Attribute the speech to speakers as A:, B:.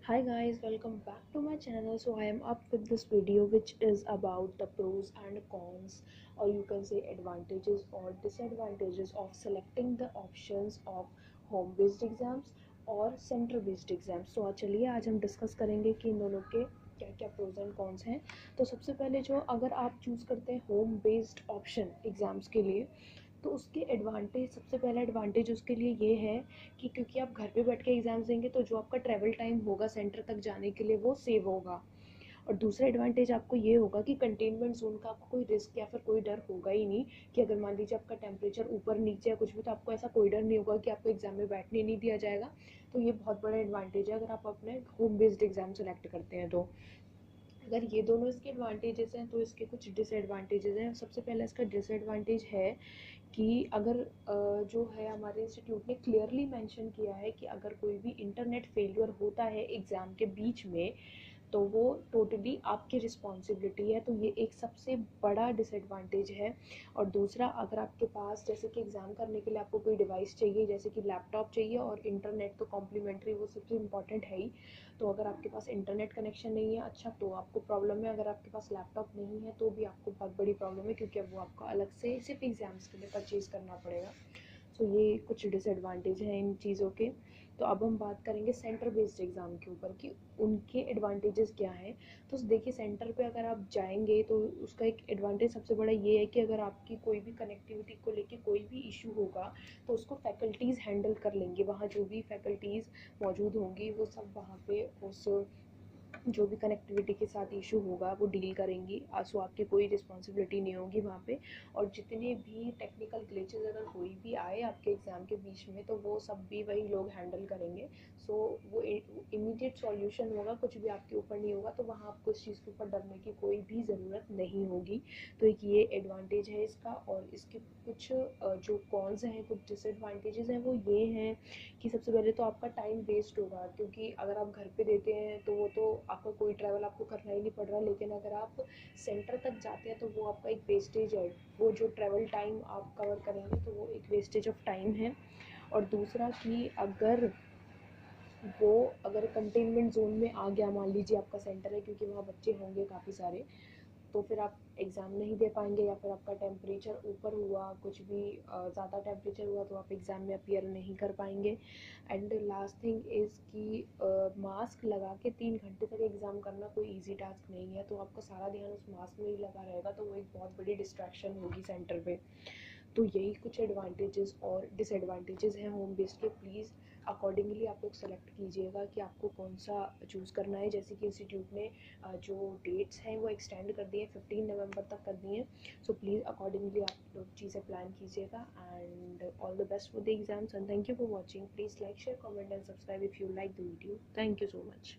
A: Hi guys, welcome back to my channel. So I am up with this video which is about the pros and cons, or you can say advantages or disadvantages of selecting the options of home based exams और centre based exams. तो चलिए आज हम discuss करेंगे कि इन दोनों के क्या क्या प्रोज एंड कॉन्स हैं। तो सबसे पहले जो अगर आप चूज़ करते हैं होम बेस्ड ऑप्शन एग्ज़ाम्स के लिए, तो उसके एडवांटेज, सबसे पहला एडवांटेज उसके लिए ये है कि क्योंकि आप घर पे बैठ के एग्ज़ाम्स देंगे तो जो आपका ट्रैवल टाइम होगा सेंटर तक जाने के लिए वो सेव होगा। और दूसरा एडवांटेज आपको ये होगा कि कंटेनमेंट जोन का आपको कोई रिस्क या फिर कोई डर होगा ही नहीं कि अगर मान लीजिए आपका टेम्परेचर ऊपर नीचे या कुछ भी, तो आपको ऐसा कोई डर नहीं होगा कि आपको एग्जाम में बैठने नहीं दिया जाएगा। तो ये बहुत बड़ा एडवांटेज है अगर आप अपने होम बेस्ड एग्जाम सेलेक्ट करते हैं तो। अगर ये दोनों इसके एडवांटेजेस हैं तो इसके कुछ डिसएडवांटेजेस हैं। सबसे पहला इसका डिसएडवांटेज है कि अगर जो है हमारे इंस्टीट्यूट ने क्लियरली मेंशन किया है कि अगर कोई भी इंटरनेट फेलियर होता है एग्ज़ाम के बीच में तो वो टोटली आपकी रिस्पॉन्सिबिलिटी है। तो ये एक सबसे बड़ा डिसएडवांटेज है। और दूसरा, अगर आपके पास जैसे कि एग्ज़ाम करने के लिए आपको कोई डिवाइस चाहिए, जैसे कि लैपटॉप चाहिए और इंटरनेट तो कॉम्प्लीमेंट्री, वो सबसे इम्पॉर्टेंट है ही। तो अगर आपके पास इंटरनेट कनेक्शन नहीं है अच्छा तो आपको प्रॉब्लम है, अगर आपके पास लैपटॉप नहीं है तो भी आपको बहुत बड़ी प्रॉब्लम है क्योंकि अब वो आपको अलग से सिर्फ एग्ज़ाम्स के लिए परचेज़ करना पड़ेगा। सो ये कुछ डिसएडवांटेज हैं इन चीज़ों के। तो अब हम बात करेंगे सेंटर बेस्ड एग्ज़ाम के ऊपर कि उनके एडवांटेजेस क्या हैं। तो देखिए, सेंटर पे अगर आप जाएंगे तो उसका एक एडवांटेज सबसे बड़ा ये है कि अगर आपकी कोई भी कनेक्टिविटी को लेके कोई भी इशू होगा तो उसको फैकल्टीज़ हैंडल कर लेंगे। वहाँ जो भी फैकल्टीज़ मौजूद होंगी वो सब वहाँ पे उस जो भी कनेक्टिविटी के साथ इशू होगा वो डील करेंगी। सो आपकी कोई रिस्पॉन्सिबिलिटी नहीं होगी वहाँ पे। और जितने भी टेक्निकल ग्लिचेस अगर कोई भी आए आपके एग्ज़ाम के बीच में तो वो सब भी वही लोग हैंडल करेंगे। सो वो इमीडिएट सॉल्यूशन होगा, कुछ भी आपके ऊपर नहीं होगा, तो वहाँ आपको इस चीज़ के ऊपर डरने की कोई भी ज़रूरत नहीं होगी। तो एक ये एडवांटेज है इसका। और इसके कुछ जो कॉन्स हैं, कुछ डिसएडवांटेजेस हैं, वो ये हैं कि सबसे पहले तो आपका टाइम वेस्ट होगा क्योंकि अगर आप घर पे देते हैं तो वो तो आपका कोई ट्रैवल आपको करना ही नहीं पड़ रहा। लेकिन अगर आप सेंटर तक जाते हैं तो वो आपका एक वेस्टेज है, वो जो ट्रैवल टाइम आप कवर करेंगे तो वो एक वेस्टेज ऑफ टाइम है। और दूसरा कि अगर कंटेनमेंट जोन में आ गया, मान लीजिए आपका सेंटर है, क्योंकि वहाँ बच्चे होंगे काफ़ी सारे, तो फिर आप एग्ज़ाम नहीं दे पाएंगे या फिर आपका टेम्परेचर ऊपर हुआ, कुछ भी ज़्यादा टेम्परेचर हुआ तो आप एग्ज़ाम में अपीयर नहीं कर पाएंगे। एंड लास्ट थिंग इज़ कि मास्क लगा के 3 घंटे तक एग्ज़ाम करना कोई इजी टास्क नहीं है। तो आपका सारा ध्यान उस मास्क में ही लगा रहेगा तो वो एक बहुत बड़ी डिस्ट्रैक्शन होगी सेंटर पे। तो यही कुछ एडवांटेजेस और डिसएडवांटेजेस हैं होम बेस्ड के। प्लीज़ अकॉर्डिंगली आप लोग सेलेक्ट कीजिएगा कि आपको कौन सा चूज़ करना है। जैसे कि इंस्टीट्यूट ने जो डेट्स हैं वो एक्सटेंड कर दिए, 15 नवंबर तक कर दिए। सो प्लीज़ अकॉर्डिंगली आप लोग चीज़ें प्लान कीजिएगा। And all the best for the exams and thank you for watching. Please like share comment and subscribe if you like the video. Thank you so much.